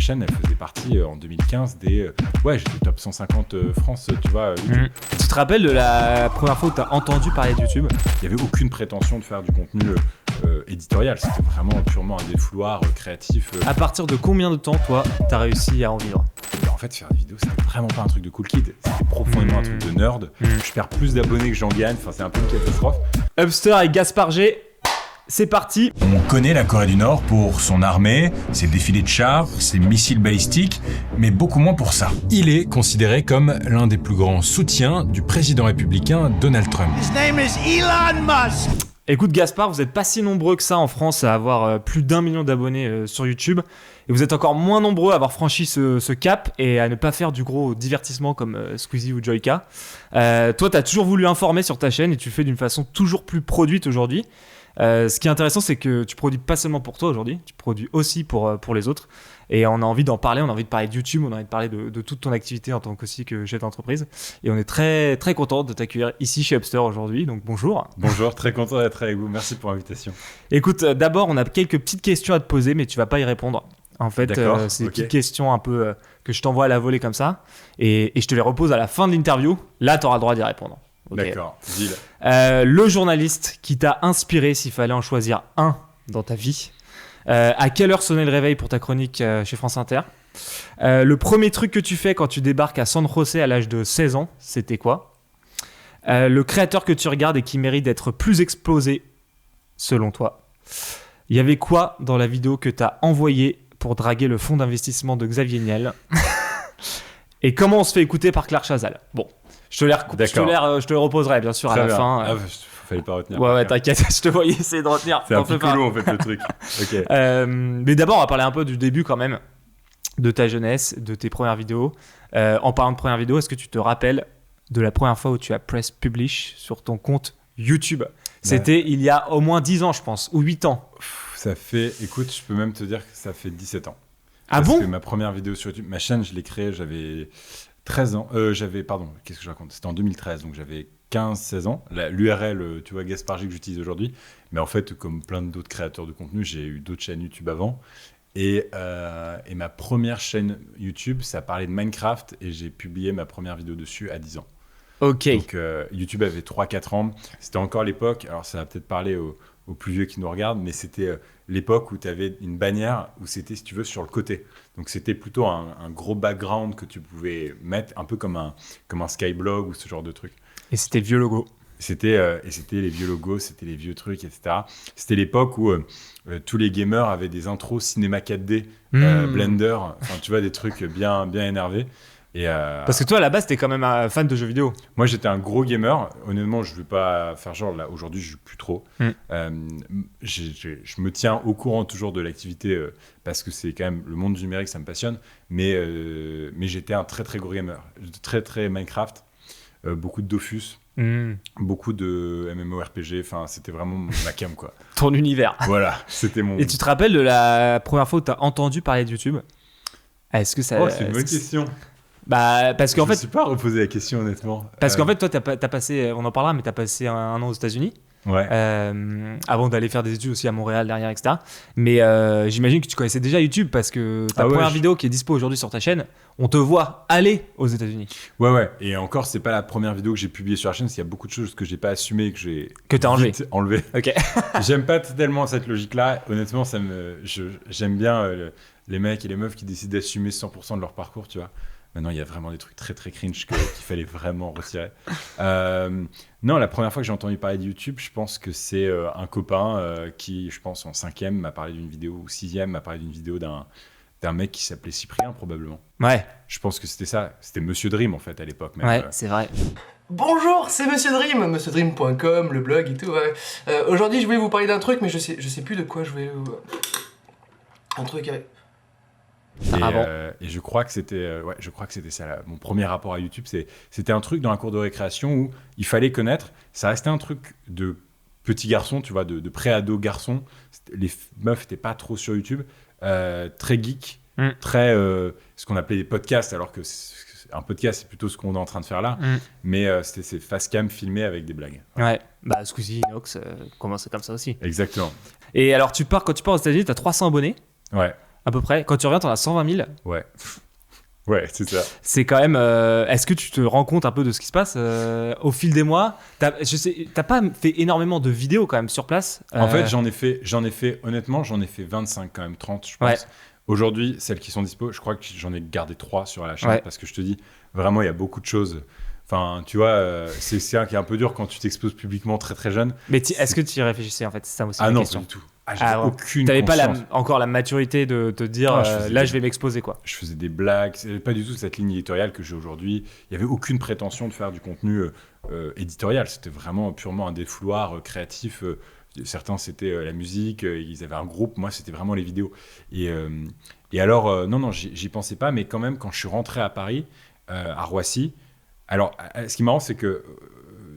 chaîne, elle faisait partie en 2015 j'étais top 150 France, tu vois. YouTube. Tu te rappelles de la première fois où tu as entendu parler de YouTube ? Il n'y avait aucune prétention de faire du contenu éditorial, c'était vraiment purement un défouloir créatif. À partir de combien de temps, toi, tu as réussi à en vivre ? Et en fait, faire des vidéos, c'était vraiment pas un truc de cool kid, c'était profondément un truc de nerd. Je perds plus d'abonnés que j'en gagne, enfin c'est un peu une catastrophe. Upster avec Gaspard G, c'est parti. On connaît la Corée du Nord pour son armée, ses défilés de chars, ses missiles balistiques, mais beaucoup moins pour ça. Il est considéré comme l'un des plus grands soutiens du président républicain Donald Trump. His name is Elon Musk. Écoute Gaspard, vous n'êtes pas si nombreux que ça en France à avoir plus d'1 million d'abonnés sur YouTube. Et vous êtes encore moins nombreux à avoir franchi ce cap et à ne pas faire du gros divertissement comme Squeezie ou Joyka. Toi, tu as toujours voulu informer sur ta chaîne et tu le fais d'une façon toujours plus produite aujourd'hui. Ce qui est intéressant, c'est que tu produis pas seulement pour toi aujourd'hui, tu produis aussi pour les autres. Et on a envie d'en parler, on a envie de parler de YouTube, on a envie de parler de toute ton activité en tant qu'aussi que chef d'entreprise. Et on est très, très content de t'accueillir ici chez Upster aujourd'hui, donc bonjour. Bonjour, très content d'être avec vous, merci pour l'invitation. Écoute, d'abord, on a quelques petites questions à te poser, mais tu vas pas y répondre. En fait, c'est des petites questions un peu que je t'envoie à la volée comme ça. Et je te les repose à la fin de l'interview. Là, tu auras le droit d'y répondre. Okay. D'accord, deal. Le journaliste qui t'a inspiré, s'il fallait en choisir un dans ta vie, à quelle heure sonnait le réveil pour ta chronique chez France Inter ? Le premier truc que tu fais quand tu débarques à San José à l'âge de 16 ans, c'était quoi ? Le créateur que tu regardes et qui mérite d'être plus explosé, selon toi ? Il y avait quoi dans la vidéo que tu as envoyée pour draguer le fonds d'investissement de Xavier Niel ? Et comment on se fait écouter par Claire Chazal ? Bon. Je te les reposerai bien sûr Très à la bien. fin. Fallait pas retenir. Ouais, t'inquiète, je te voyais essayer de retenir. C'est un piccolo en fait le truc. Okay. Mais d'abord, on va parler un peu du début quand même, de ta jeunesse, de tes premières vidéos. En parlant de premières vidéos, est-ce que tu te rappelles de la première fois où tu as press publish sur ton compte YouTube ? C'était il y a au moins 10 ans, je pense, ou 8 ans. Écoute, je peux même te dire que ça fait 17 ans. Ah bon ? Parce que ma première vidéo sur YouTube, ma chaîne, je l'ai créée, j'avais 13 ans. Qu'est-ce que je raconte ? C'était en 2013, donc j'avais 15-16 ans. L'URL, tu vois, Gaspard G que j'utilise aujourd'hui. Mais en fait, comme plein d'autres créateurs de contenu, j'ai eu d'autres chaînes YouTube avant. Et ma première chaîne YouTube, ça parlait de Minecraft et j'ai publié ma première vidéo dessus à 10 ans. Ok. Donc YouTube avait 3-4 ans. C'était encore l'époque, alors ça va peut-être parler aux plus vieux qui nous regardent, mais c'était l'époque où tu avais une bannière où c'était, si tu veux, sur le côté. Donc c'était plutôt un gros background que tu pouvais mettre, un peu comme un Skyblog ou ce genre de truc. Et c'était le vieux logo. C'était les vieux logos, c'était les vieux trucs, etc. C'était l'époque où tous les gamers avaient des intros cinéma 4D, Blender, enfin tu vois, des trucs bien, bien énervés. Parce que toi, à la base, t'es quand même un fan de jeux vidéo. Moi, j'étais un gros gamer. Honnêtement, je ne vais pas faire genre, là, aujourd'hui, je ne joue plus trop. Je me tiens au courant toujours de l'activité parce que c'est quand même le monde du numérique, ça me passionne. Mais j'étais un très, très gros gamer. Très, très Minecraft. Beaucoup de Dofus. Beaucoup de MMORPG. Enfin, c'était vraiment ma cam, quoi. Ton univers. Voilà, c'était mon... Et tu te rappelles de la première fois où tu as entendu parler de YouTube ? Est-ce que ça... c'est une bonne question. Bah, parce qu'en fait, je ne me suis pas reposé la question, honnêtement. Parce qu'en fait, toi, t'as passé, on en parlera, mais tu as passé un an aux États-Unis. Ouais. Avant d'aller faire des études aussi à Montréal derrière, etc. Mais j'imagine que tu connaissais déjà YouTube parce que ta première vidéo qui est dispo aujourd'hui sur ta chaîne, on te voit aller aux États-Unis. Ouais. Et encore, c'est pas la première vidéo que j'ai publiée sur la chaîne, parce qu'il y a beaucoup de choses que j'ai pas assumées et que t'as enlevé. Ok. J'aime pas tellement cette logique-là. Honnêtement, j'aime bien les mecs et les meufs qui décident d'assumer 100% de leur parcours, tu vois. Maintenant, il y a vraiment des trucs très très cringe qu'il fallait vraiment retirer. Non, la première fois que j'ai entendu parler de YouTube, je pense que c'est un copain qui, je pense, en 5e m'a parlé d'une vidéo, ou 6e m'a parlé d'une vidéo d'un mec qui s'appelait Cyprien, probablement. Ouais. Je pense que c'était ça. C'était Monsieur Dream, en fait, à l'époque. Même. Ouais, c'est vrai. Bonjour, c'est Monsieur Dream, monsieurdream.com, le blog et tout. Ouais. Aujourd'hui, je voulais vous parler d'un truc, mais je sais plus de quoi je voulais vous... Un truc avec... Et je crois que c'était ça. Là. Mon premier rapport à YouTube, c'était un truc dans la cour de récréation où il fallait connaître. Ça restait un truc de petit garçon, tu vois, de pré-ado garçon. Les meufs n'étaient pas trop sur YouTube. Très geek, très ce qu'on appelait des podcasts, alors que un podcast, c'est plutôt ce qu'on est en train de faire là. Mais c'était ces face-cam filmés avec des blagues. Ouais, bah Squeezie, Inox, commençait comme ça aussi. Exactement. Et alors, quand tu pars aux États-Unis, tu as 300 abonnés. Ouais. à peu près. Quand tu reviens, t'en as 120 000. Ouais. Ouais, c'est ça. C'est quand même. Est-ce que tu te rends compte un peu de ce qui se passe au fil des mois? T'as pas fait énormément de vidéos quand même sur place. En fait, j'en ai fait, honnêtement, j'en ai fait 25 quand même, 30, je pense. Ouais. Aujourd'hui, celles qui sont dispo, je crois que j'en ai gardé 3 sur la chaîne parce que je te dis, vraiment, il y a beaucoup de choses. Enfin, tu vois, c'est ça qui est un peu dur quand tu t'exposes publiquement très très jeune. Mais est-ce que tu y réfléchissais en fait? C'est ça aussi la non, question. pas du tout. J'avais aucune T'avais pas conscience. encore la maturité de te dire là je vais m'exposer quoi. Je faisais des blagues, c'était pas du tout cette ligne éditoriale que j'ai aujourd'hui. Il y avait aucune prétention de faire du contenu éditorial. C'était vraiment purement un défouloir créatif. Certains c'était la musique, ils avaient un groupe. Moi c'était vraiment les vidéos. Et alors non, j'y pensais pas. Mais quand même quand je suis rentré à Paris, à Roissy. Alors, ce qui est marrant, c'est que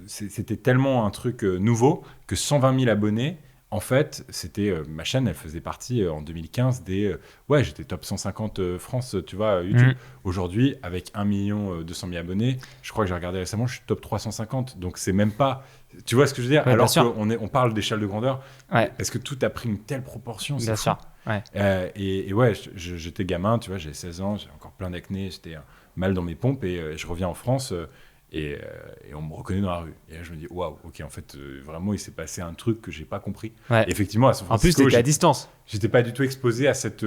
c'était tellement un truc nouveau que 120 000 abonnés, en fait, c'était ma chaîne, elle faisait partie en 2015 des... j'étais top 150 France, tu vois, YouTube. Aujourd'hui, avec 1 200 000 abonnés, je crois que j'ai regardé récemment, je suis top 350. Donc, c'est même pas... Tu vois ce que je veux dire? Ouais, alors qu'on parle d'échelle de grandeur. Ouais. Est-ce que tout a pris une telle proportion? Bien sûr. Ouais. Et j'étais gamin, tu vois, j'avais 16 ans, j'avais encore plein d'acné, j'étais mal dans mes pompes et je reviens en France et on me reconnaît dans la rue. Et là, je me dis, waouh, ok, en fait, vraiment, il s'est passé un truc que j'ai pas compris. Ouais. Et effectivement, à San Francisco, en plus, t'étais à distance. J'étais pas du tout exposé à cette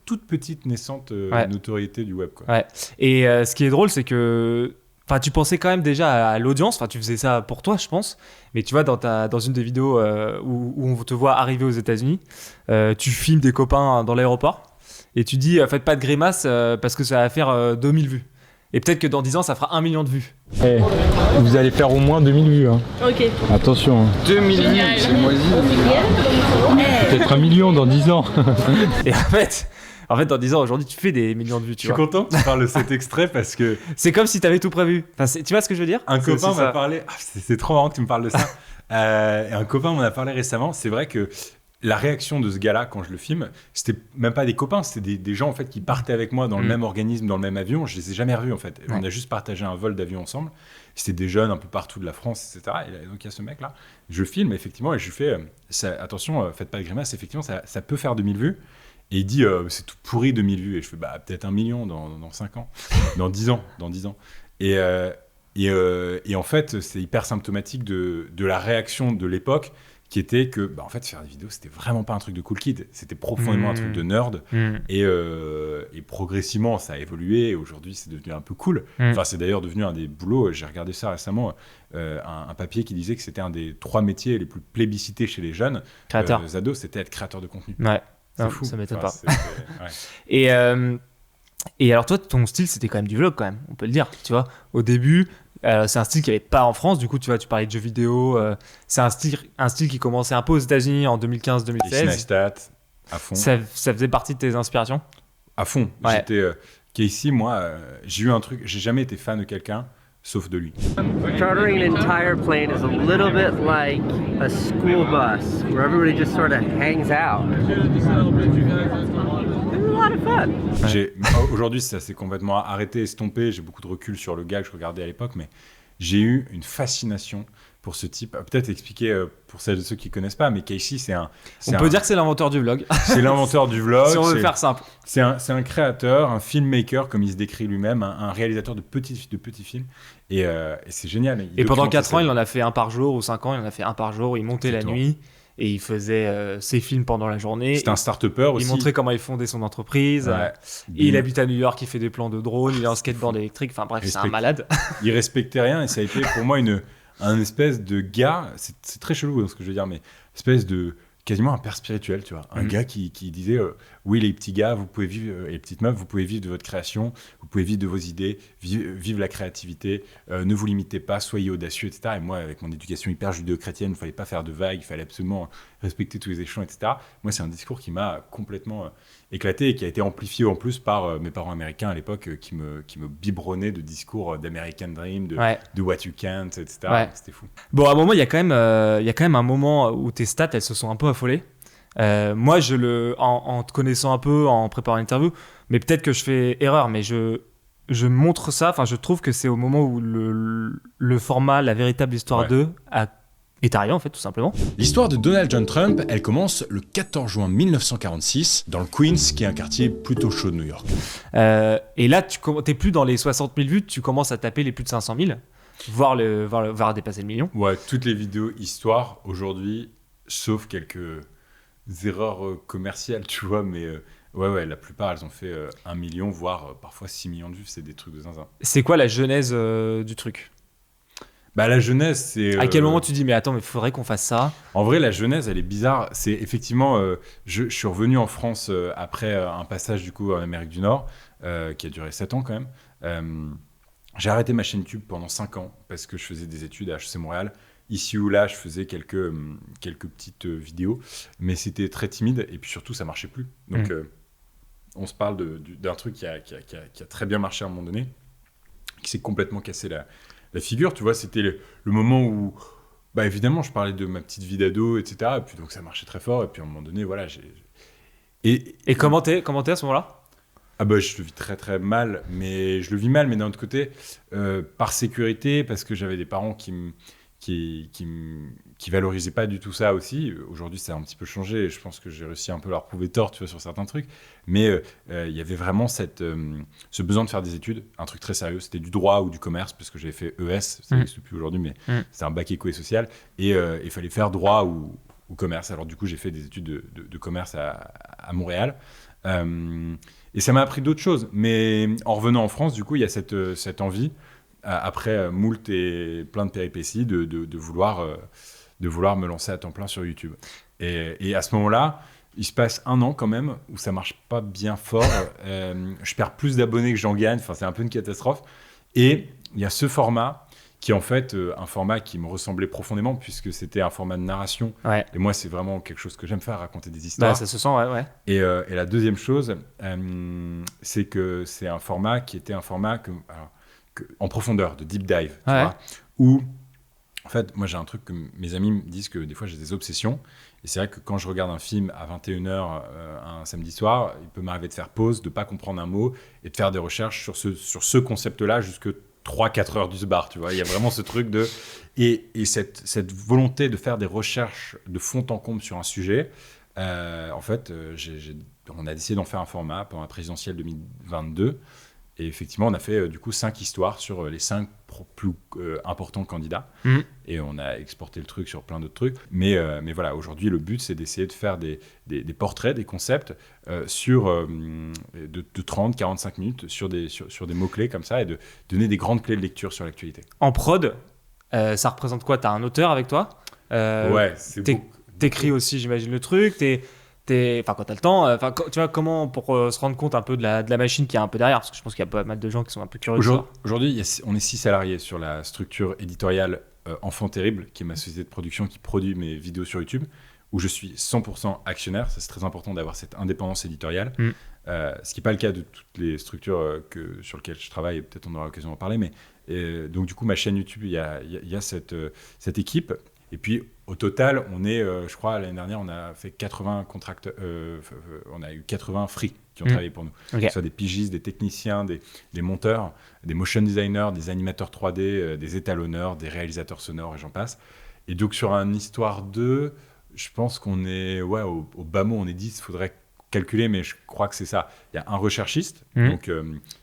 toute petite naissante notoriété du web, quoi. Ouais. Et ce qui est drôle, c'est que tu pensais quand même déjà à l'audience. Tu faisais ça pour toi, je pense. Mais tu vois, dans une des vidéos où on te voit arriver aux États-Unis, tu filmes des copains dans l'aéroport et tu dis faites pas de grimaces parce que ça va faire 2000 vues. Et peut-être que dans 10 ans, ça fera 1 million de vues. Vous allez faire au moins 2000 vues. Hein. Ok. Attention. Hein. 2000 vues, c'est moisi. Peut-être 1 million dans 10 ans. Et en fait, dans 10 ans, aujourd'hui, tu fais des millions de vues. Je suis content que tu parles de cet extrait parce que... C'est comme si tu avais tout prévu. Tu vois ce que je veux dire? Un copain m'a parlé... c'est trop marrant que tu me parles de ça. Et un copain m'en a parlé récemment. C'est vrai que la réaction de ce gars-là, quand je le filme, c'était même pas des copains, c'était des gens en fait, qui partaient avec moi dans le même organisme, dans le même avion. Je les ai jamais revus, en fait. On a juste partagé un vol d'avion ensemble. C'était des jeunes un peu partout de la France, etc. Et donc, il y a ce mec-là. Je filme, effectivement, et je lui fais... attention, faites pas de grimace. Effectivement, ça peut faire 2000 vues. Et il dit, c'est tout pourri 2000 vues. Et je fais, peut-être 1 million dans 5 ans. Dans 10 ans. Et en fait, c'est hyper symptomatique de la réaction de l'époque qui était que, en fait, faire des vidéos, c'était vraiment pas un truc de cool kid. C'était profondément un truc de nerd. Et progressivement, ça a évolué. Et aujourd'hui, c'est devenu un peu cool. Enfin, c'est d'ailleurs devenu un des boulots. J'ai regardé ça récemment. Un papier qui disait que c'était un des 3 métiers les plus plébiscités chez les jeunes ados, c'était être créateur de contenu. Ouais. C'est fou. Ça m'étonne pas. Ouais. Et alors toi, ton style, c'était quand même du vlog quand même, on peut le dire. Tu vois, au début, c'est un style qu'il n'y avait pas en France. Du coup, tu vois, tu parlais de jeux vidéo. C'est un style qui commençait un peu aux États-Unis en 2015-2016. Et Snapchat, à fond. Ça faisait partie de tes inspirations? À fond. Ouais. J'étais Casey, moi, j'ai eu un truc. J'ai jamais été fan de quelqu'un. Sauf de lui. Chartering an entire plane is a little bit like a school bus where everybody just sort of hangs out. It's a lot of fun. Aujourd'hui, ça s'est complètement arrêté, estompé. J'ai beaucoup de recul sur le gars que je regardais à l'époque, mais j'ai eu une fascination pour ce type. Peut-être expliquer pour celles et ceux qui ne connaissent pas, mais Casey, on peut dire que c'est l'inventeur du vlog. C'est l'inventeur du vlog. Si on veut faire simple. C'est un créateur, un filmmaker, comme il se décrit lui-même, un réalisateur de petits films. Et c'est génial. Et pendant 4 ans, il en a fait un par jour, ou 5 ans, il en a fait un par jour. Il montait la nuit et il faisait ses films pendant la journée. C'était un start-upper aussi. Il montrait comment il fondait son entreprise. Ouais. Et il habite à New York, il fait des plans de drone, il est en skateboard électrique. Enfin bref, c'est un malade. Il respectait rien et ça a été pour moi un espèce de gars, c'est très chelou dans ce que je veux dire, mais espèce de quasiment un père spirituel, tu vois, un gars qui disait oui les petits gars, vous pouvez vivre, et les petites meufs, vous pouvez vivre de votre création, vous pouvez vivre de vos idées, vivre la créativité, ne vous limitez pas, soyez audacieux, etc. Et moi, avec mon éducation hyper judéo-chrétienne, il ne fallait pas faire de vagues, il fallait absolument respecter tous les échelons, etc. Moi, c'est un discours qui m'a complètement éclaté et qui a été amplifié en plus par mes parents américains à l'époque qui me biberonnaient de discours d'American Dream, de What You Can't, etc. Ouais. C'était fou. Bon, à un moment, il y a quand même un moment où tes stats, elles se sont un peu affolées. Moi, en te connaissant un peu, en préparant l'interview, mais peut-être que je fais erreur, mais je montre ça, je trouve que c'est au moment où le format La véritable histoire 2 a est arrivé en fait tout simplement. L'histoire de Donald John Trump, elle commence le 14 juin 1946 dans le Queens, qui est un quartier plutôt chaud de New York. Et là, t'es plus dans les 60 000 vues, tu commences à taper les plus de 500 000, voire dépasser le million. Ouais, toutes les vidéos histoire aujourd'hui, sauf quelques erreurs commerciales, tu vois, mais ouais, la plupart, elles ont fait 1 million, voire parfois 6 millions de vues, c'est des trucs de zinzin. C'est quoi la genèse du truc ? Bah, la genèse, c'est... À quel moment tu dis, mais attends, mais faudrait qu'on fasse ça ? En vrai, la genèse, elle est bizarre. C'est effectivement, je suis revenu en France après un passage du coup en Amérique du Nord, qui a duré 7 ans quand même. J'ai arrêté ma chaîne YouTube pendant 5 ans parce que je faisais des études à HEC Montréal. Ici ou là, je faisais quelques petites vidéos, mais c'était très timide et puis surtout, ça marchait plus. Donc, on se parle d'un truc qui a très bien marché à un moment donné, qui s'est complètement cassé la figure, tu vois. C'était le moment où, bah évidemment, je parlais de ma petite vie d'ado, etc. Et puis donc ça marchait très fort. Et puis à un moment donné, voilà, Et comment t'es à ce moment-là ? Ah bah je le vis très très mal, mais je le vis mal, mais d'un autre côté, par sécurité, parce que j'avais des parents qui valorisaient pas du tout ça aussi. Aujourd'hui, ça a un petit peu changé et je pense que j'ai réussi un peu à leur prouver tort, tu vois, sur certains trucs. Mais il y avait vraiment ce besoin de faire des études, un truc très sérieux. C'était du droit ou du commerce, parce que j'avais fait ES, ça n'existe plus aujourd'hui, mais c'est un bac éco et social. Et il fallait faire droit ou commerce. Alors du coup, j'ai fait des études de commerce à Montréal. Et ça m'a appris d'autres choses. Mais en revenant en France, du coup, il y a cette envie, après moult et plein de péripéties, de vouloir me lancer à temps plein sur YouTube. Et à ce moment-là, il se passe 1 an quand même où ça marche pas bien fort. Je perds plus d'abonnés que j'en gagne. Enfin, c'est un peu une catastrophe. Et il y a ce format qui est en fait un format qui me ressemblait profondément puisque c'était un format de narration. Ouais. Et moi, c'est vraiment quelque chose que j'aime faire, raconter des histoires. Bah, ça se sent, ouais. Et la deuxième chose, c'est que c'est un format qui était un format en profondeur, de deep dive, tu vois, où, en fait, moi j'ai un truc que mes amis me disent que des fois j'ai des obsessions, et c'est vrai que quand je regarde un film à 21h un samedi soir, il peut m'arriver de faire pause, de pas comprendre un mot, et de faire des recherches sur ce concept-là jusque 3-4 heures du bar, tu vois. Il y a vraiment ce truc de... Et cette volonté de faire des recherches de fond en comble sur un sujet, en fait, on a décidé d'en faire un format pendant la présidentielle 2022. Et effectivement, on a fait du coup 5 histoires sur les 5 plus importants candidats. Et on a exporté le truc sur plein d'autres trucs. Mais voilà, aujourd'hui, le but, c'est d'essayer de faire des portraits, des concepts sur de 30-45 minutes sur des mots-clés comme ça et de donner des grandes clés de lecture sur l'actualité. En prod, ça représente quoi ? T'as un auteur avec toi ? Ouais, c'est T'écris aussi, j'imagine, le truc. Quand t'as le temps, tu vois, comment pour se rendre compte un peu de la machine qui est un peu derrière, parce que je pense qu'il y a pas mal de gens qui sont un peu curieux. Aujourd'hui, on est 6 salariés sur la structure éditoriale Enfant Terrible, qui est ma société de production qui produit mes vidéos sur YouTube, où je suis 100% actionnaire. Ça, c'est très important d'avoir cette indépendance éditoriale, ce qui n'est pas le cas de toutes les structures sur lesquelles je travaille, et peut-être on aura l'occasion d'en parler. Mais donc du coup, ma chaîne YouTube, il y a cette équipe. Et puis, au total, on est, je crois, l'année dernière, on a fait 80 contracts, on a eu 80 free qui ont travaillé pour nous. Okay. Que ce soit des pigistes, des techniciens, des monteurs, des motion designers, des animateurs 3D, des étalonneurs, des réalisateurs sonores, et j'en passe. Et donc, sur un Histoire 2, je pense qu'on est, au bas mot, on est 10, il faudrait calculer, mais je crois que c'est ça. Il y a un recherchiste donc,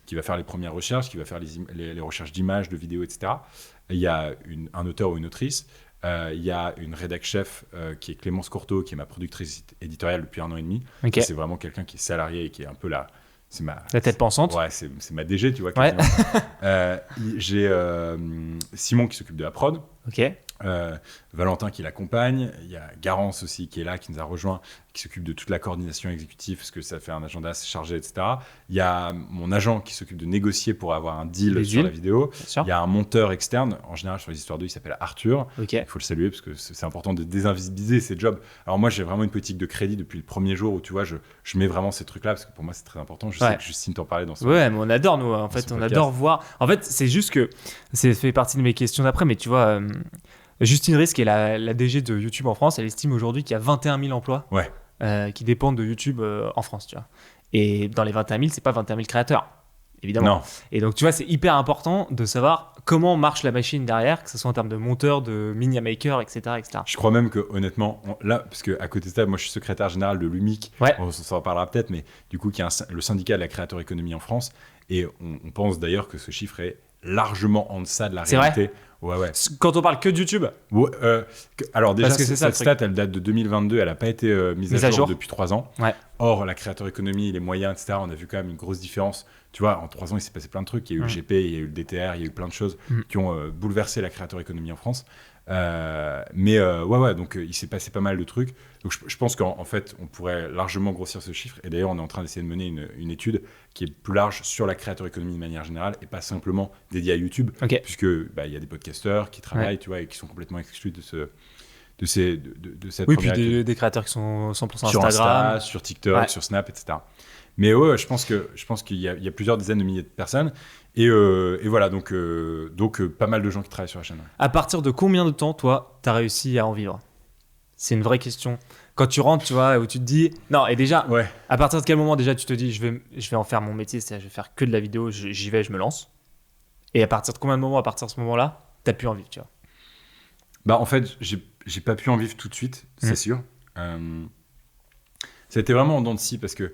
qui va faire les premières recherches, qui va faire les recherches d'images, de vidéos, etc. Et il y a un auteur ou une autrice. Il y a une rédac chef qui est Clémence Courteau, qui est ma productrice éditoriale depuis 1 an et demi. Okay. C'est vraiment quelqu'un qui est salarié et qui est un peu la tête pensante. Ouais, c'est ma DG, tu vois. J'ai Simon qui s'occupe de la prod. Ok. Valentin qui l'accompagne. Il y a Garance aussi qui est là, qui nous a rejoint, qui s'occupe de toute la coordination exécutive parce que ça fait un agenda assez chargé, etc. Il y a mon agent qui s'occupe de négocier pour avoir un deal sur la vidéo. Il y a un monteur externe, en général sur les histoires 2, il s'appelle Arthur. Okay. Il faut le saluer parce que c'est important de désinvisibiliser ces jobs. Alors moi, j'ai vraiment une politique de crédit depuis le premier jour où tu vois, je mets vraiment ces trucs-là parce que pour moi, c'est très important. Je sais que Justine t'en parlait dans ce mais on adore, nous, en fait, on podcast. Adore voir. En fait, c'est juste que ça fait partie de mes questions d'après, mais tu vois... Justine Riss, qui est la DG de YouTube en France, elle estime aujourd'hui qu'il y a 21 000 emplois qui dépendent de YouTube en France, tu vois. Et dans les 21 000, c'est pas 21 000 créateurs, évidemment. Non. Et donc, tu vois, c'est hyper important de savoir comment marche la machine derrière, que ce soit en termes de monteur, de media maker, etc. Je crois même que honnêtement, là, parce qu'à côté de ça, moi je suis secrétaire général de l'UMIC, Ouais. on s'en reparlera peut-être, mais du coup, qui est le syndicat de la créateur économie en France, et on pense d'ailleurs que ce chiffre est largement en deçà de la C'est réalité. Ouais. Quand on parle que de YouTube, Ouais, alors déjà, Parce que c'est ça, cette le truc. stat, elle date de 2022, elle n'a pas été mise à jour depuis 3 ans. Ouais. Or, la créateur économie, les moyens, etc., on a vu quand même une grosse différence. Tu vois, en 3 ans, il s'est passé plein de trucs. Il y a eu le GP, il y a eu le DTR, il y a eu plein de choses qui ont bouleversé la créateur économie en France. Donc il s'est passé pas mal de trucs. Donc je pense qu'en fait, on pourrait largement grossir ce chiffre. Et d'ailleurs, on est en train d'essayer de mener une étude qui est plus large sur la créateur économie de manière générale et pas simplement dédiée à YouTube, Ok. puisque il y a des podcasteurs qui travaillent, tu vois, et qui sont complètement exclus de cette oui, première puis étude. des créateurs qui sont 100% Sur Instagram. Insta, sur TikTok, Ouais. sur Snap, etc. Mais ouais, je pense qu'il y a plusieurs dizaines de milliers de personnes. Et voilà, donc pas mal de gens qui travaillent sur la chaîne. À partir de combien de temps, toi, t'as réussi à en vivre? C'est une vraie question. Quand tu rentres, tu vois, où tu te dis... Non, et déjà, Ouais. à partir de quel moment, déjà, tu te dis, je vais en faire mon métier, c'est-à-dire je vais faire que de la vidéo, j'y vais, je me lance. Et à partir de combien de moments, à partir de ce moment-là, t'as pu en vivre, tu vois? Bah, en fait, j'ai pas pu en vivre tout de suite, c'est sûr. Ça a été vraiment en dents de scie parce que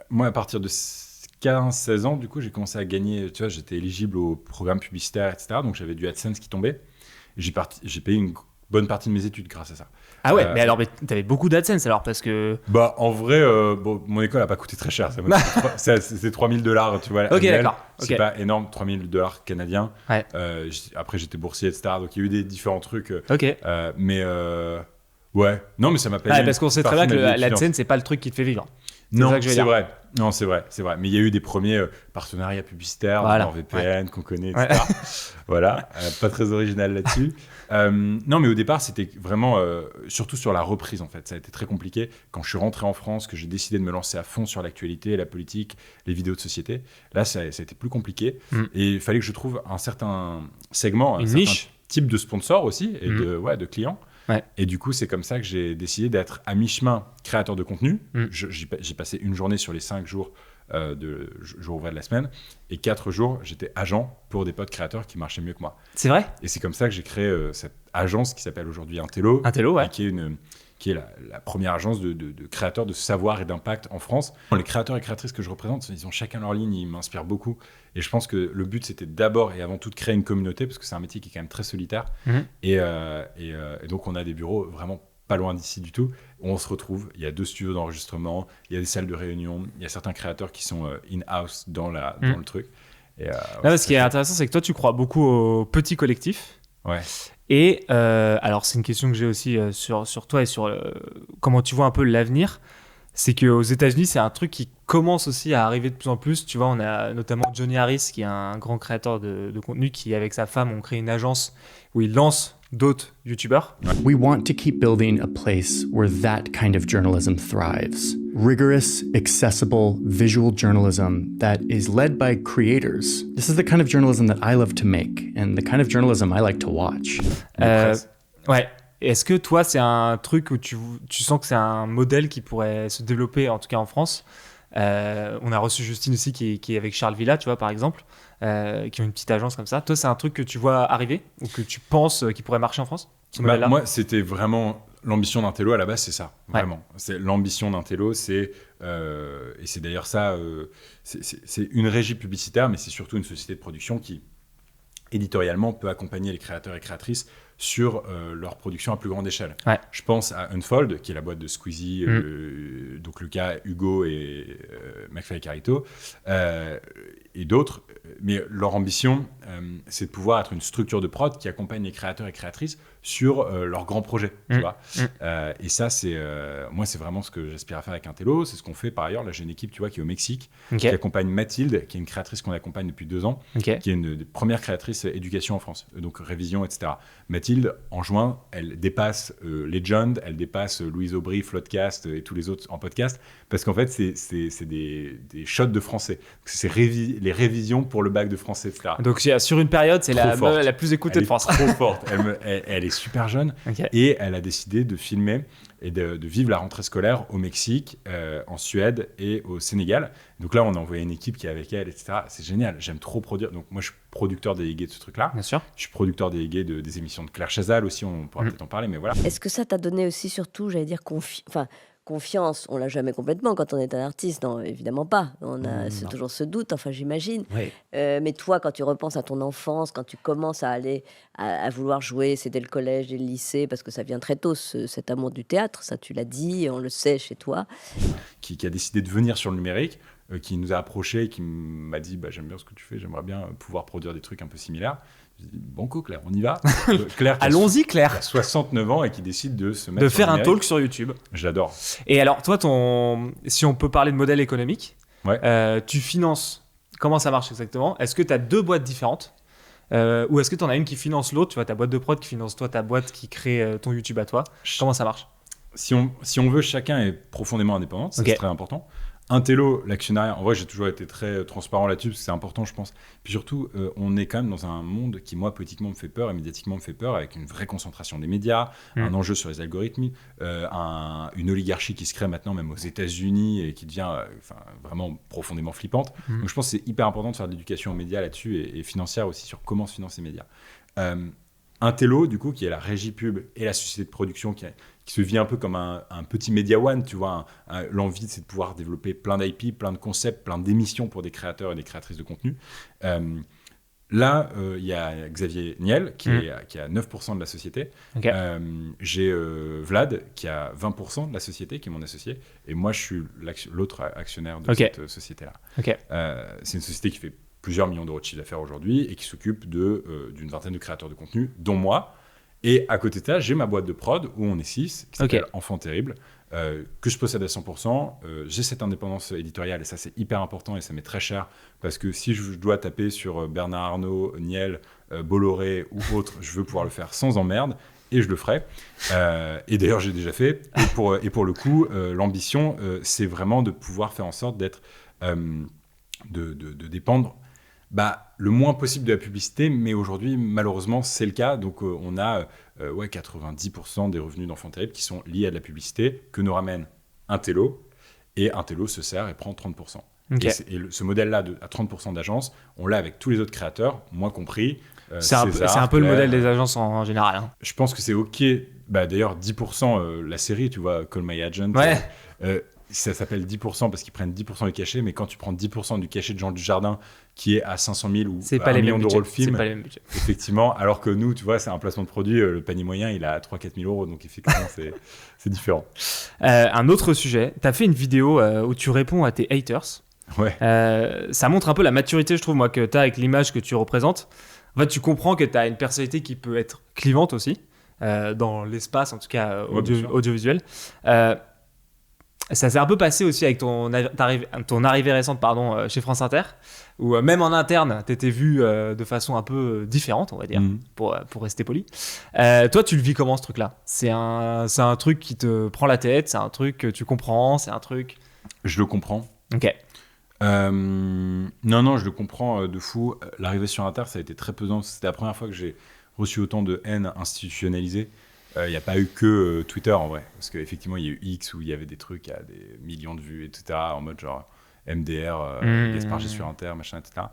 moi, à partir de 15-16 ans, du coup, j'ai commencé à gagner. Tu vois, j'étais éligible au programme publicitaire, etc. Donc, j'avais du AdSense qui tombait. Et j'ai payé une bonne partie de mes études grâce à ça. Ah ouais, mais alors, t'avais beaucoup d'AdSense alors, parce que... Bah, en vrai, mon école a pas coûté très cher. C'était $3,000, tu vois. Ok, annuel. d'accord. C'est Ok. pas énorme, $3,000 canadiens. Ouais. Après, j'étais boursier, etc. Donc, il y a eu des différents trucs. Ok. Ouais. Non, mais ça m'a payé. Ah, parce qu'on sait très bien que l'AdSense, l'AdSense, c'est pas le truc qui te fait vivre. non, ça que je veux c'est dire. vrai. Non, c'est vrai. Mais il y a eu des premiers partenariats publicitaires, Voilà. NordVPN qu'on connaît, etc. Voilà, pas très original là-dessus. Non, mais au départ, c'était vraiment, surtout sur la reprise, en fait. Ça a été très compliqué. Quand je suis rentré en France, que j'ai décidé de me lancer à fond sur l'actualité, la politique, les vidéos de société, là, ça a été plus compliqué. Et il fallait que je trouve un certain segment, Une certain niche. type de sponsor aussi, et de clients. Ouais. Et du coup, c'est comme ça que j'ai décidé d'être à mi-chemin créateur de contenu. J'ai passé une journée sur les 5 jours de jour ouvrés de la semaine. Et 4 jours, j'étais agent pour des potes créateurs qui marchaient mieux que moi. C'est vrai? Et c'est comme ça que j'ai créé cette agence qui s'appelle aujourd'hui Intello. Intello, ouais. Et qui est la première agence de créateurs de savoir et d'impact en France. Les créateurs et créatrices que je représente, ils ont chacun leur ligne, ils m'inspirent beaucoup. Et je pense que le but, c'était d'abord et avant tout de créer une communauté, parce que c'est un métier qui est quand même très solitaire. Et donc, on a des bureaux vraiment pas loin d'ici du tout. On se retrouve, il y a 2 studios d'enregistrement, il y a des salles de réunion, il y a certains créateurs qui sont in-house dans le truc. Et, Là, ce qui est intéressant, c'est que toi, tu crois beaucoup aux petits collectifs. Ouais. Et alors, c'est une question que j'ai aussi sur toi et sur comment tu vois un peu l'avenir. C'est qu'aux États-Unis, c'est un truc qui commence aussi à arriver de plus en plus. Tu vois, on a notamment Johnny Harris, qui est un grand créateur de contenu, qui, avec sa femme, ont créé une agence où il lance d'autres YouTubers. We want to keep building a place where that kind of journalism thrives. Rigorous, accessible, visual journalism that is led by creators. This is the kind of journalism that I love to make and the kind of journalism I like to watch. Ouais. Est-ce que toi, c'est un truc où tu sens que c'est un modèle qui pourrait se développer, en tout cas en France? On a reçu Justine aussi, qui est avec Charles Villa, tu vois, par exemple, qui ont une petite agence comme ça. Toi, c'est un truc que tu vois arriver ou que tu penses qui pourrait marcher en France, ce modèle-là? Moi, c'était vraiment l'ambition d'Intello à la base, c'est ça, vraiment. C'est l'ambition d'Intello, et c'est d'ailleurs ça, c'est une régie publicitaire, mais c'est surtout une société de production qui, éditorialement, peut accompagner les créateurs et créatrices sur leur production à plus grande échelle. Ouais. Je pense à Unfold, qui est la boîte de Squeezie, donc Lucas, Hugo et McFly et Carito, et d'autres. Mais leur ambition, c'est de pouvoir être une structure de prod qui accompagne les créateurs et créatrices sur leurs grands projets. Tu vois. Et ça, moi, c'est vraiment ce que j'aspire à faire avec Intello. C'est ce qu'on fait par ailleurs. Là, j'ai une équipe, tu vois, qui est au Mexique, qui accompagne Mathilde, qui est une créatrice qu'on accompagne depuis 2 ans, qui est une des premières créatrices éducation en France, donc révision, etc. Mathilde, en juin, elle dépasse Legend, elle dépasse Louise Aubry, Floodcast et tous les autres en podcast, parce qu'en fait, c'est des shots de français. C'est les révisions pour le bac de français, etc. Donc, sur une période, c'est la plus écoutée de France. Elle est trop forte. Elle est super jeune et elle a décidé de filmer et de vivre la rentrée scolaire au Mexique, en Suède et au Sénégal. Donc là, on a envoyé une équipe qui est avec elle, etc. C'est génial, j'aime trop produire. Donc moi, je suis producteur délégué de ce truc-là. Bien sûr. Je suis producteur délégué des émissions de Claire Chazal aussi, on pourra peut-être en parler, mais voilà. Est-ce que ça t'a donné aussi, surtout, j'allais dire, confiance? On l'a jamais complètement quand on est un artiste, non, évidemment pas. C'est toujours ce doute, enfin, j'imagine. Oui. Mais toi, quand tu repenses à ton enfance, quand tu commences à aller à vouloir jouer, c'est dès le collège, dès le lycée, parce que ça vient très tôt, cet amour du théâtre, ça tu l'as dit, on le sait chez toi. Qui a décidé de venir sur le numérique, qui nous a approchés et qui m'a dit j'aime bien ce que tu fais, j'aimerais bien pouvoir produire des trucs un peu similaires. J'ai dit banco Claire, on y va. Claire, Allons-y Claire. Qui a 69 ans et qui décide de se mettre De sur faire le un numérique. talk sur YouTube. J'adore. Et alors toi, si on peut parler de modèle économique, tu finances, comment ça marche exactement? Est-ce que tu as 2 boîtes différentes ou est-ce que tu en as une qui finance l'autre? Tu vois, ta boîte de prod qui finance toi, ta boîte qui crée ton YouTube à toi. Comment ça marche? Si on veut, chacun est profondément indépendant, c'est très important. Intello, l'actionnariat, en vrai, j'ai toujours été très transparent là-dessus, parce que c'est important, je pense. Puis surtout, on est quand même dans un monde qui, moi, politiquement me fait peur et médiatiquement me fait peur, avec une vraie concentration des médias, un enjeu sur les algorithmes, une oligarchie qui se crée maintenant, même aux États-Unis, et qui devient vraiment profondément flippante. Donc, je pense que c'est hyper important de faire de l'éducation aux médias là-dessus, et financière aussi, sur comment se financent les médias. Intello, du coup, qui est la régie pub et la société de production qui se vit un peu comme un petit Media One, tu vois. L'envie, c'est de pouvoir développer plein d'IP, plein de concepts, plein d'émissions pour des créateurs et des créatrices de contenu. Là, il y a Xavier Niel, qui a 9% de la société. Okay. J'ai Vlad, qui a 20% de la société, qui est mon associé. Et moi, je suis l'autre actionnaire de cette société-là. Okay. C'est une société qui fait plusieurs millions d'euros de chiffre d'affaires aujourd'hui et qui s'occupe d'une vingtaine de créateurs de contenu, dont moi. Et à côté de ça, j'ai ma boîte de prod où on est 6, qui s'appelle Enfant Terrible, que je possède à 100%. J'ai cette indépendance éditoriale et ça, c'est hyper important et ça m'est très cher parce que si je dois taper sur Bernard Arnault, Niel, Bolloré ou autre, je veux pouvoir le faire sans emmerde et je le ferai. Et d'ailleurs, j'ai déjà fait. Et pour le coup, l'ambition, c'est vraiment de pouvoir faire en sorte d'être, de dépendre le moins possible de la publicité, mais aujourd'hui, malheureusement, c'est le cas. Donc, on a 90% des revenus d'Enfant Terrible qui sont liés à de la publicité que nous ramène Intello, et Intello se sert et prend 30%. Okay. Et ce modèle-là à 30% d'agence, on l'a avec tous les autres créateurs, moi compris. C'est un peu le modèle des agences en général. Hein. Je pense que c'est OK. D'ailleurs, 10%, la série, tu vois, Call My Agent, ça s'appelle 10% parce qu'ils prennent 10% du cachet, mais quand tu prends 10% du cachet de Jean Dujardin qui est à 500 000 ou c'est 1 million d'euros le film, c'est pas les mêmes budgets. Effectivement, alors que nous, tu vois, c'est un placement de produit, le panier moyen, il a 3-4 000 euros, donc effectivement, c'est différent. Un autre sujet, tu as fait une vidéo où tu réponds à tes haters. Ouais. Ça montre un peu la maturité, je trouve, moi, que tu as avec l'image que tu représentes. En fait, tu comprends que tu as une personnalité qui peut être clivante aussi, dans l'espace, en tout cas audiovisuel. Ça s'est un peu passé aussi avec ton arrivée récente chez France Inter, où même en interne, tu étais vu de façon un peu différente, on va dire, pour rester poli. Toi, tu le vis comment, ce truc-là? C'est un truc qui te prend la tête, c'est un truc que tu comprends, c'est un truc... Je le comprends. Ok. Non, je le comprends de fou. L'arrivée sur Inter, ça a été très pesant. C'était la première fois que j'ai reçu autant de haine institutionnalisée. Il n'y a pas eu que Twitter en vrai, parce qu'effectivement il y a eu X où il y avait des trucs à des millions de vues, etc. En mode genre MDR, Gasparger sur Inter, machin, etc.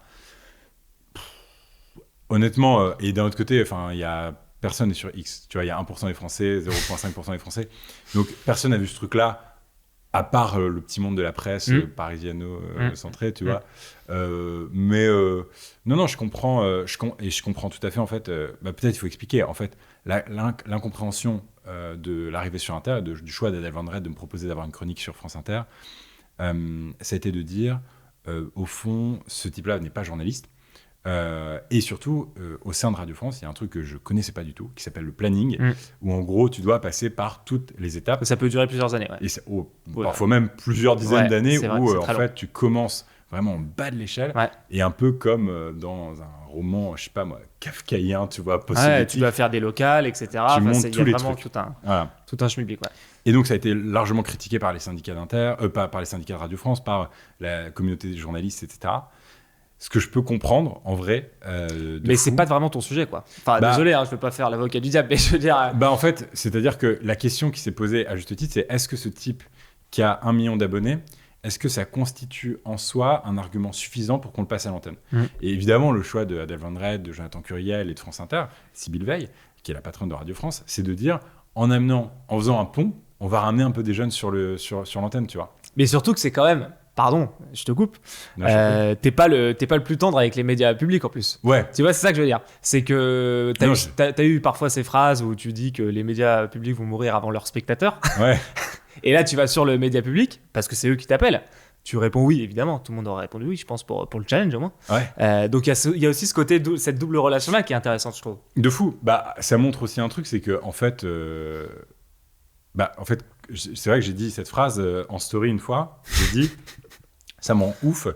Honnêtement, et d'un autre côté, il y a personne n'est sur X. Tu vois, il y a 1% des Français, 0,5% des Français. Donc personne n'a vu ce truc-là, à part le petit monde de la presse parisiano-centré, tu vois. Mais non, je comprends, je comprends tout à fait, en fait. Peut-être il faut expliquer, en fait, l'incompréhension de l'arrivée sur Inter, du choix d'Adèle Van Dredd de me proposer d'avoir une chronique sur France Inter, ça a été de dire, au fond, ce type-là n'est pas journaliste. Et surtout, au sein de Radio France, il y a un truc que je connaissais pas du tout, qui s'appelle le planning, où en gros, tu dois passer par toutes les étapes. Ça peut durer plusieurs années, ouais. Et parfois même plusieurs dizaines d'années, où en fait, long. tu commences vraiment en bas de l'échelle, et un peu comme dans un roman, je sais pas moi, kafkaïen, tu vois, tu dois faire des locales, etc. Tu montes tous les trucs. Tout un schmilblick, ouais. Et donc, ça a été largement critiqué par les syndicats d'Inter, par les syndicats de Radio France, par la communauté des journalistes, etc. Ce que je peux comprendre, en vrai. Mais c'est pas vraiment ton sujet, quoi. Enfin, désolé, je veux pas faire l'avocat du diable, mais je veux dire. En fait, c'est-à-dire que la question qui s'est posée à juste titre, c'est est-ce que ce type qui a 1 million d'abonnés, est-ce que ça constitue en soi un argument suffisant pour qu'on le passe à l'antenne ? Et évidemment, le choix de Adèle Van Drede, de Jonathan Curiel et de France Inter, Sybille Veil, qui est la patronne de Radio France, c'est de dire en faisant un pont, on va ramener un peu des jeunes sur l'antenne, tu vois. Mais surtout que c'est quand même. Pardon, je te coupe. T'es pas le plus tendre avec les médias publics en plus. Ouais. Tu vois, c'est ça que je veux dire. C'est que t'as eu parfois ces phrases où tu dis que les médias publics vont mourir avant leurs spectateurs. Ouais. Et là, tu vas sur le média public parce que c'est eux qui t'appellent. Tu réponds oui, évidemment. Tout le monde aurait répondu oui, je pense, pour le challenge au moins. Ouais. Donc il y a aussi ce côté, cette double relation-là qui est intéressante, je trouve. De fou. Ça montre aussi un truc, c'est que en fait, c'est vrai que j'ai dit cette phrase en story une fois. J'ai dit, ça m'en ouf.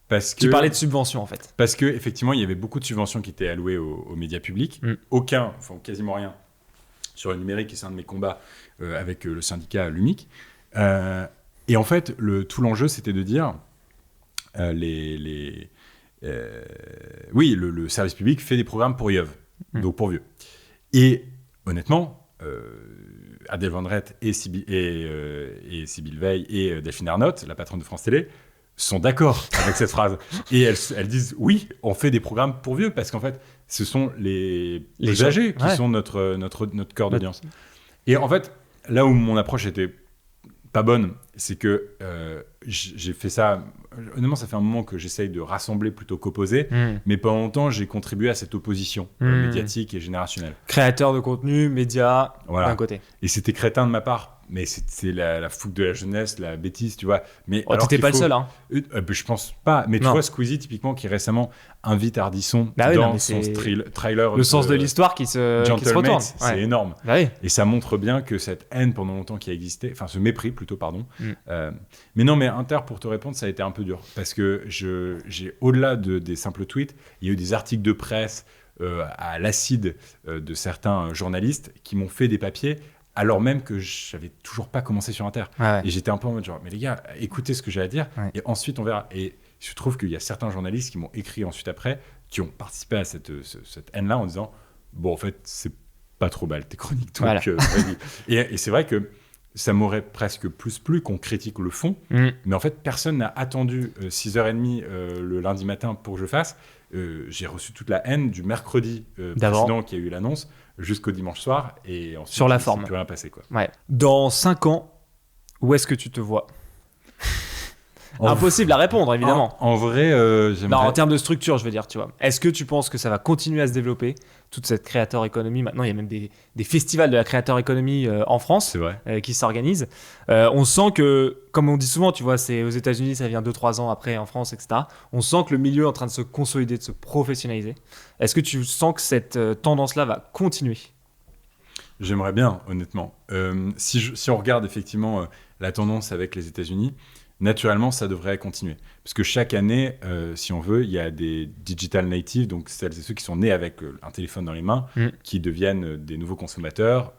Parce que, tu parlais de subventions en fait. Parce que effectivement, il y avait beaucoup de subventions qui étaient allouées aux médias publics. Quasiment rien sur le numérique, et c'est un de mes combats avec le syndicat Lumic. Et en fait, tout l'enjeu, c'était de dire le service public fait des programmes pour yeuves, donc pour vieux. Et honnêtement, Adèle Van Drede et Sybille Veil et Delphine Ernotte, la patronne de France Télé, sont d'accord avec cette phrase. Et elles disent oui, on fait des programmes pour vieux, parce qu'en fait, ce sont les âgés qui sont notre cœur d'audience. Et en fait, là où mon approche était pas bonne, c'est que j'ai fait ça. Honnêtement, ça fait un moment que j'essaye de rassembler plutôt qu'opposer, mais pendant longtemps, j'ai contribué à cette opposition médiatique et générationnelle. Créateur de contenu, média, d'un côté. Et c'était crétin de ma part. Mais c'est la fougue de la jeunesse, la bêtise, tu vois. Mais t'étais pas le seul, hein. Je pense pas. Mais tu vois, Squeezie, typiquement, qui récemment invite Ardisson dans son trailer. Le sens de l'histoire qui se retourne. C'est énorme. Et ça montre bien que cette haine pendant longtemps qui a existé, enfin ce mépris plutôt, pardon. Mais non, mais Inter, pour te répondre, ça a été un peu dur. Parce que j'ai au-delà des simples tweets, il y a eu des articles de presse à l'acide de certains journalistes qui m'ont fait des papiers alors même que j'avais toujours pas commencé sur Inter. Et j'étais un peu en mode genre, mais les gars, écoutez ce que j'ai à dire, et ensuite on verra. Et je trouve qu'il y a certains journalistes qui m'ont écrit ensuite après, qui ont participé à cette haine-là en disant, bon, en fait, c'est pas trop mal tes chroniques. Donc, et c'est vrai que ça m'aurait presque plus plu qu'on critique le fond, mais en fait, personne n'a attendu 6h30 le lundi matin pour que je fasse. J'ai reçu toute la haine du mercredi précédent qui a eu l'annonce jusqu'au dimanche soir, et ensuite sur la forme, plus rien passé, quoi. Dans 5 ans, où est-ce que tu te vois? Impossible à répondre, évidemment. En vrai, j'aimerais... Non, en termes de structure, je veux dire, tu vois. Est-ce que tu penses que ça va continuer à se développer, toute cette creator economy? Maintenant, il y a même des festivals de la creator economy en France qui s'organisent. On sent que, comme on dit souvent, tu vois, c'est aux États-Unis, ça vient 2-3 ans après en France, etc. On sent que le milieu est en train de se consolider, de se professionnaliser. Est-ce que tu sens que cette tendance-là va continuer? J'aimerais bien, honnêtement. Si on regarde effectivement la tendance avec les États-Unis, naturellement, ça devrait continuer. Parce que chaque année, si on veut, il y a des digital natives, donc celles et ceux qui sont nés avec un téléphone dans les mains, qui deviennent des nouveaux consommateurs,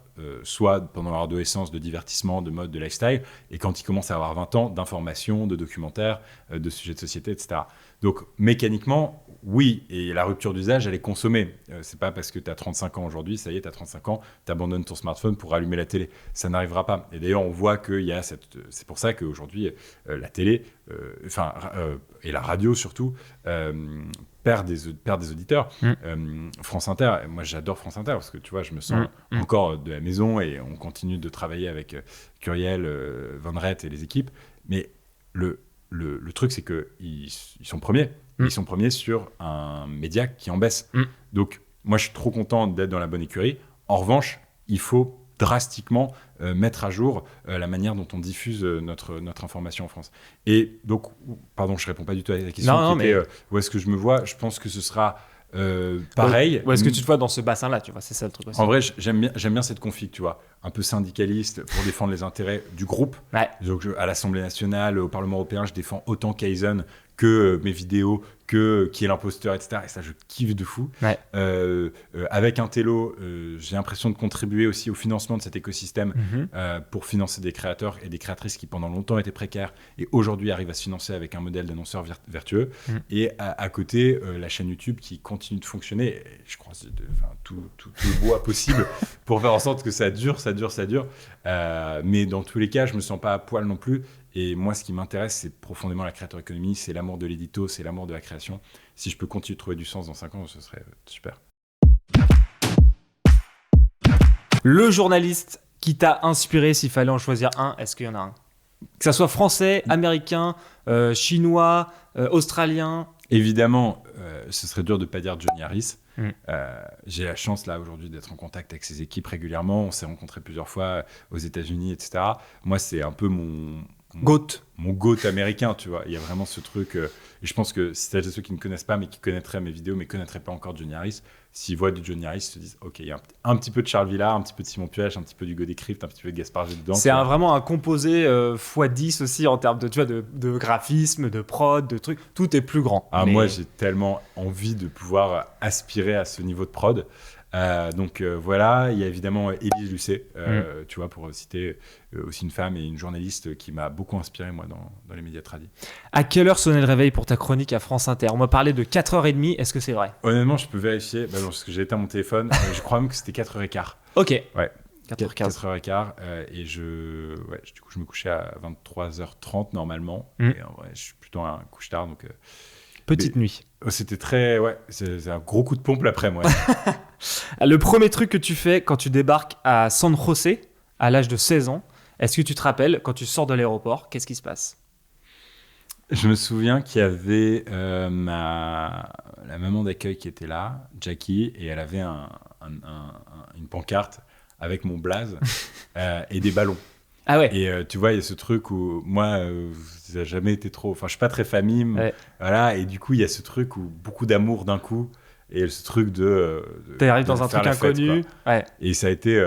soit pendant leur adolescence de divertissement, de mode, de lifestyle, et quand ils commencent à avoir 20 ans, d'informations, de documentaires, de sujets de société, etc. Donc, mécaniquement, oui, et la rupture d'usage, elle est consommée. C'est pas parce que tu as 35 ans aujourd'hui, ça y est, tu as 35 ans, tu abandonnes ton smartphone pour allumer la télé. Ça n'arrivera pas. Et d'ailleurs, on voit qu'il y a cette... C'est pour ça qu'aujourd'hui, la télé, et la radio surtout, perd des auditeurs. France Inter, moi j'adore France Inter parce que tu vois, je me sens encore de la maison et on continue de travailler avec Curiel, Van Drede et les équipes. Mais le truc, c'est qu'ils sont premiers. Ils sont premiers sur un média qui en baisse. Donc, moi, je suis trop content d'être dans la bonne écurie. En revanche, il faut drastiquement mettre à jour la manière dont on diffuse notre information en France. Et donc, pardon, je ne réponds pas du tout à la question qui était où est-ce que je me vois. Je pense que ce sera pareil. Où est-ce que tu te vois dans ce bassin-là, tu vois, c'est ça le truc aussi. En vrai, j'aime bien cette config, tu vois, un peu syndicaliste pour défendre les intérêts du groupe. Donc, à l'Assemblée nationale, au Parlement européen, je défends autant Kaizen que mes vidéos, qui est l'imposteur, etc. Et ça, je kiffe de fou. Ouais. Avec Intello, j'ai l'impression de contribuer aussi au financement de cet écosystème pour financer des créateurs et des créatrices qui pendant longtemps étaient précaires et aujourd'hui arrivent à se financer avec un modèle d'annonceur vertueux. Et à côté, la chaîne YouTube qui continue de fonctionner. Et je crois tout le bois possible pour faire en sorte que ça dure. Mais dans tous les cas, je me sens pas à poil non plus. Et moi, ce qui m'intéresse, c'est profondément la créateur économie, c'est l'amour de l'édito, c'est l'amour de la création. Si je peux continuer de trouver du sens dans 5 ans, ce serait super. Le journaliste qui t'a inspiré, s'il fallait en choisir un, est-ce qu'il y en a un? Que ça soit français, américain, chinois, australien. Évidemment, ce serait dur de ne pas dire Johnny Harris. J'ai la chance là aujourd'hui d'être en contact avec ses équipes régulièrement. On s'est rencontrés plusieurs fois aux États-Unis, etc. Moi, c'est un peu mon GOAT américain, tu vois. Il y a vraiment ce truc. Et je pense que si celles et ceux qui ne connaissent pas, mais qui connaîtraient mes vidéos, mais ne connaîtraient pas encore Johnny Harris, s'ils voient du Johnny Harris, ils se disent OK, il y a un petit peu de Charles Villard, un petit peu de Simon Puech, un petit peu du Godécrypt, un petit peu de Gaspard G dedans. C'est vraiment un composé x10 aussi en termes de graphisme, de prod, de trucs. Tout est plus grand. Moi, j'ai tellement envie de pouvoir aspirer à ce niveau de prod. Donc voilà, il y a évidemment Élise Lucet, tu vois, pour citer aussi une femme et une journaliste qui m'a beaucoup inspiré, moi, dans les médias tradis. À quelle heure sonnait le réveil pour ta chronique à France Inter? On m'a parlé de 4h30, est-ce que c'est vrai? Honnêtement, je peux vérifier, parce que j'ai éteint mon téléphone, je crois même que c'était 4h15. Ok. Ouais. 4h15. 4h15, et du coup, je me couchais à 23h30 normalement, et en vrai, je suis plutôt un couche-tard, donc... Petite nuit. C'était très... Ouais, c'est un gros coup de pompe l'après-midi. Le premier truc que tu fais quand tu débarques à San José, à l'âge de 16 ans, est-ce que tu te rappelles, quand tu sors de l'aéroport, qu'est-ce qui se passe? Je me souviens qu'il y avait la maman d'accueil qui était là, Jackie, et elle avait une pancarte avec mon blaze et des ballons. Ah ouais. Et tu vois, il y a ce truc où moi, ça n'a jamais été trop... Enfin, je suis pas très famille, voilà, et du coup, il y a ce truc où beaucoup d'amour d'un coup, et ce truc de t'arrives dans un truc inconnu. Ouais. Et ça a été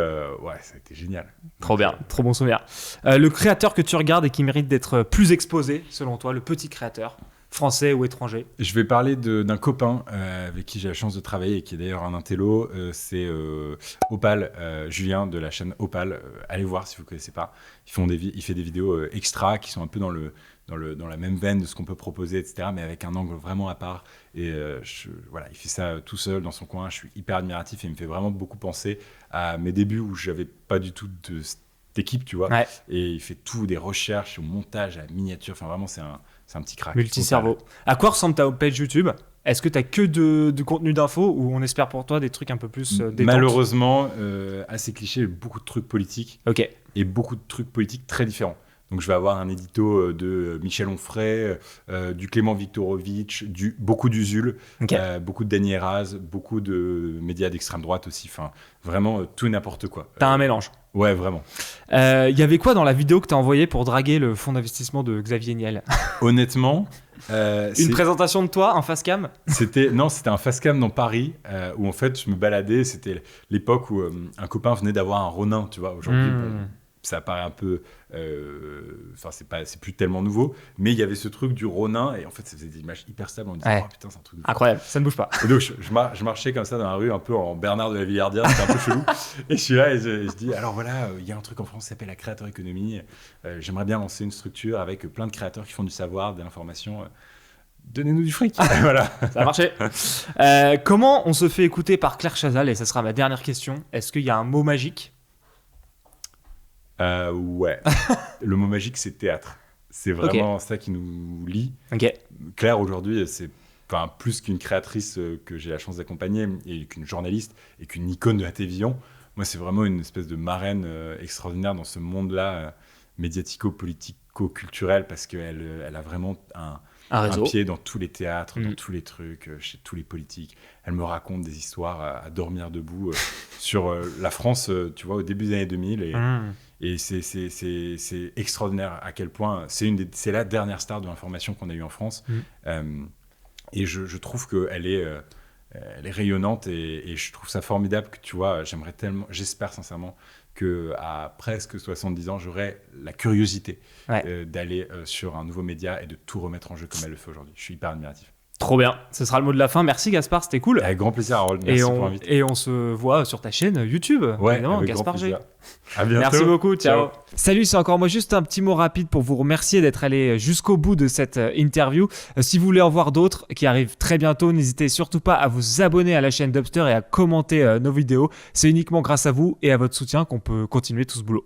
génial. Trop bien, trop bon souvenir. Le créateur que tu regardes et qui mérite d'être plus exposé, selon toi, le petit créateur, français ou étranger? Je vais parler d'un copain avec qui j'ai la chance de travailler et qui est d'ailleurs un intello, c'est Opal, Julien de la chaîne Opal. Allez voir si vous ne connaissez pas. Il fait des vidéos extra qui sont un peu dans la même veine de ce qu'on peut proposer, etc., mais avec un angle vraiment à part. Et il fait ça tout seul dans son coin. Je suis hyper admiratif et il me fait vraiment beaucoup penser à mes débuts où je n'avais pas du tout de cette équipe, tu vois. Ouais. Et il fait tout, des recherches au montage, à la miniature. Enfin, vraiment, c'est un petit crack. Multi-cerveau. À quoi ressemble ta page YouTube? Est-ce que tu as que du contenu d'infos ou on espère pour toi des trucs un peu plus détente? Malheureusement, assez cliché, beaucoup de trucs politiques. Ok. Et beaucoup de trucs politiques très différents. Donc je vais avoir un édito de Michel Onfray, du Clément Viktorovitch, beaucoup d'Usul, beaucoup de Dany Heraz, beaucoup de médias d'extrême droite aussi. Enfin, vraiment tout et n'importe quoi. T'as un mélange. Ouais, vraiment. Y avait quoi dans la vidéo que t'as envoyée pour draguer le fonds d'investissement de Xavier Niel? Honnêtement... une présentation de toi, un face-cam? C'était un face-cam dans Paris, où en fait je me baladais. C'était l'époque où un copain venait d'avoir un Ronin, tu vois. Aujourd'hui, ça paraît un peu... c'est plus tellement nouveau, mais il y avait ce truc du Ronin, et en fait ça faisait des images hyper stables. On disait, oh putain, c'est un truc de incroyable, ça ne bouge pas. Et donc je marchais comme ça dans la rue, un peu en Bernard de la Villardière, c'était un peu chelou. Et je suis là et je dis, alors voilà, il y a un truc en France qui s'appelle la créateur économie. J'aimerais bien lancer une structure avec plein de créateurs qui font du savoir, de l'information. Donnez-nous du fric. Voilà. Ça a marché. Comment on se fait écouter par Claire Chazal? Et ça sera ma dernière question. Est-ce qu'il y a un mot magique? Ouais. Le mot magique, c'est théâtre. C'est vraiment ça qui nous lie. Claire, aujourd'hui, c'est plus qu'une créatrice que j'ai la chance d'accompagner, et qu'une journaliste, et qu'une icône de la télévision. Moi, c'est vraiment une espèce de marraine extraordinaire dans ce monde-là, médiatico-politico-culturel, parce qu'elle a vraiment un pied dans tous les théâtres, dans tous les trucs, chez tous les politiques. Elle me raconte des histoires à dormir debout sur la France, tu vois, au début des années 2000. Et c'est extraordinaire à quel point c'est la dernière star de l'information qu'on a eue en France. Et je trouve qu'elle elle est rayonnante, et je trouve ça formidable que, tu vois, j'espère sincèrement qu'à presque 70 ans, j'aurai la curiosité d'aller sur un nouveau média et de tout remettre en jeu comme elle le fait aujourd'hui. Je suis hyper admiratif. Trop bien, ce sera le mot de la fin. Merci Gaspard, c'était cool. Avec grand plaisir, Harold. Merci pour l'invitation. Et on se voit sur ta chaîne YouTube, évidemment, avec Gaspard grand G. plaisir. À bientôt. Merci beaucoup, ciao. Salut, c'est encore moi, juste un petit mot rapide pour vous remercier d'être allé jusqu'au bout de cette interview. Si vous voulez en voir d'autres qui arrivent très bientôt, n'hésitez surtout pas à vous abonner à la chaîne Dubster et à commenter nos vidéos. C'est uniquement grâce à vous et à votre soutien qu'on peut continuer tout ce boulot.